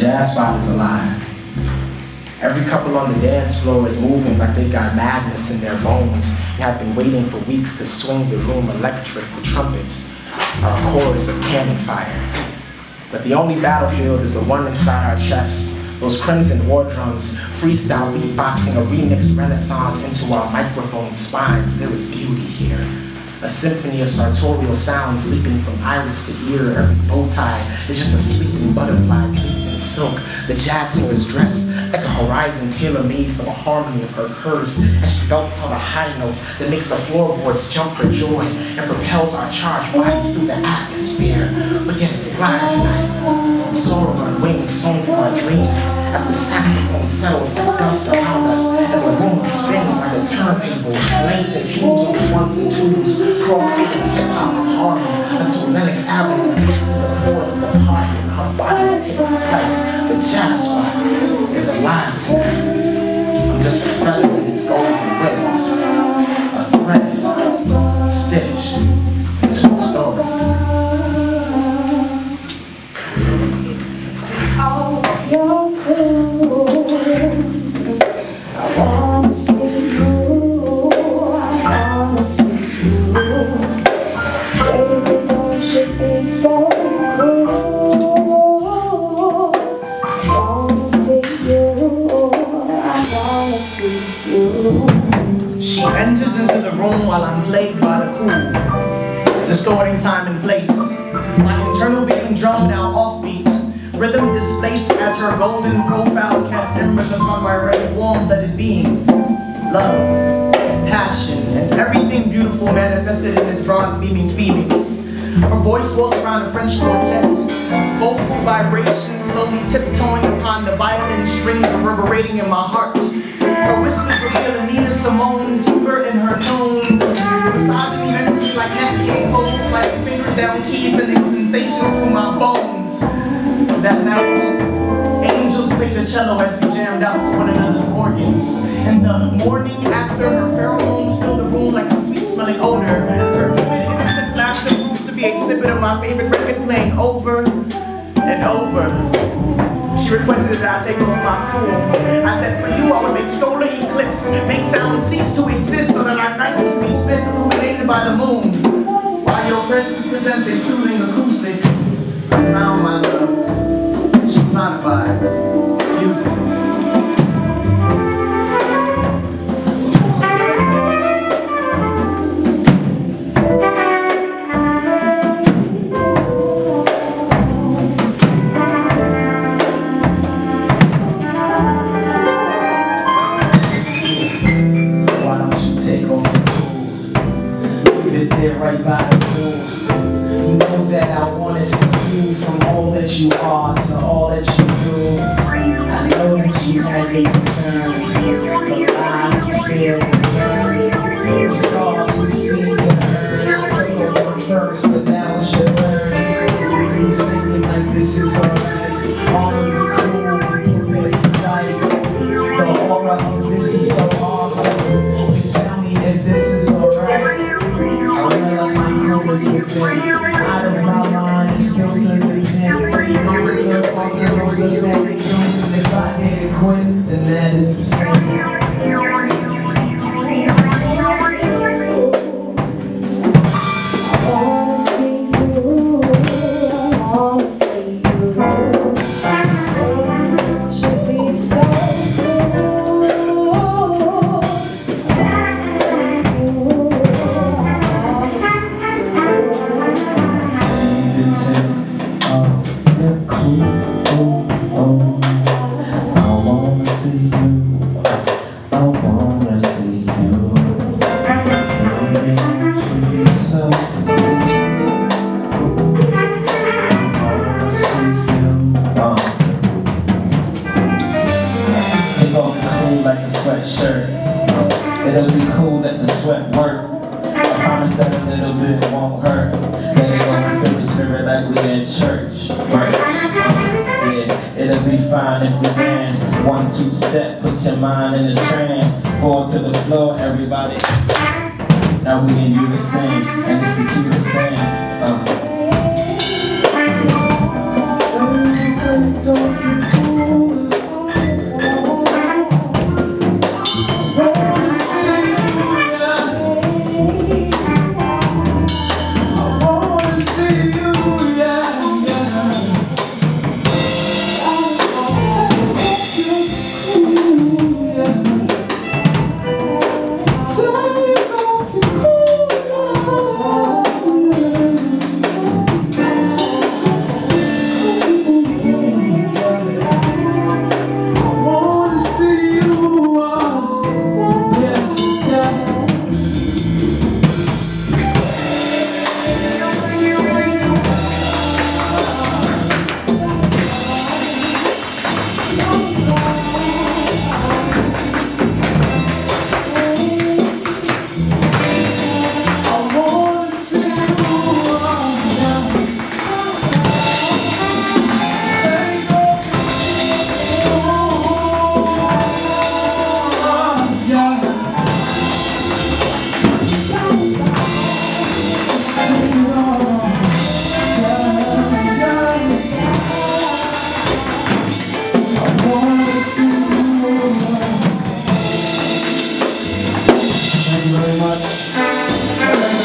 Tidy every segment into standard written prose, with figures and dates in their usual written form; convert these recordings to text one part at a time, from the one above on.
jazz spot is alive. Every couple on the dance floor is moving like they got magnets in their bones and have been waiting for weeks to swing the room electric. The trumpets are a chorus of cannon fire. But the only battlefield is the one inside our chests. Those crimson war drums, freestyle beatboxing a remixed renaissance into our microphone spines. There is beauty here. A symphony of sartorial sounds leaping from iris to ear. Every bow tie is just a sleeping butterfly draped in silk. The jazz singer's dress like a horizon tailor-made for the harmony of her curves as she belts out a high note that makes the floorboards jump for joy and propels our charged bodies through the atmosphere. We're getting fly tonight. Sorrow on wings sewn for our dreams as the saxophone settles like dust around us and the room spins like a turntable. Langston Hughes on ones and twos, cross-fading hip-hop and harmony until Lennox Avenue breaks through the doors of the party and our bodies take flight. The jazz spot is alive tonight. I'm just a feather in its golden wings, a thread stitched into its story. She enters into the room while I'm plagued by the cool, distorting time and place. My internal beating drum now offbeat, rhythm displaced as her golden profile casts embers upon my red warm-blooded being. Love, passion, and everything beautiful manifested in this bronze beaming phoenix. Her voice rolls around a French quartet, vocal vibrations slowly tiptoeing upon the violin strings reverberating in my heart. Her whispers reveal a Nina Simone timbre in her tone. Misogyny mentally like Etiquette pose, like fingers down keys sending sensations through my bones. That night, angels played the cello as we jammed out to one another's organs. And the morning after, her pheromones filled the room like a sweet-smelling odor. Her timid, innocent laughter proved to be a snippet of my favorite record playing over and over. She requested that I take off my cool. I said for you I would make solar eclipse, make sound cease to exist so that our nights can be spent illuminated by the moon. While your presence presents a soothing acoustic, I found my love. She personifies music. Right by the pool. You know that I want to see you from all that you are to all that you do. I know that you had your concerns, the lies, the fear, the burn, the scars we've seen to earn. I took over first, but now it's your turn. You singing like this is alright. All of the cool, we prepare for flight. The aura of this is so awesome. Please tell me if this is alright. That's my colors within. Out of my mind, it skills to the pen. It's a good alter roses that they do. If I didn't quit, then that is the same. It'll be cool that the sweat work. I promise that a little bit won't hurt. Let it go and feel the spirit like we in church. Yeah, it'll be fine if we dance. 1-2 step, put your mind in the trance. Fall to the floor, everybody. Now we can do the same, and it's the cutest thing.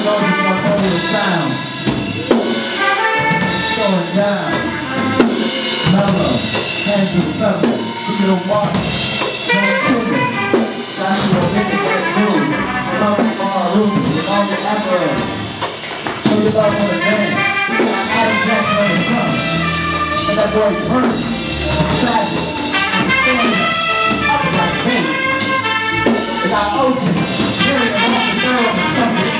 goes to Sartorial sound. Slowing down. Mellow, handsome feather, little water, no sugar. Joshua Etiquette Hruby, love Hruby, with all the Alverez. Show your love for the man. Adam Jackson on the drum. And that boy Burniss, tragic, standing up like bass. And our OG, carrying along the girl on the trumpet.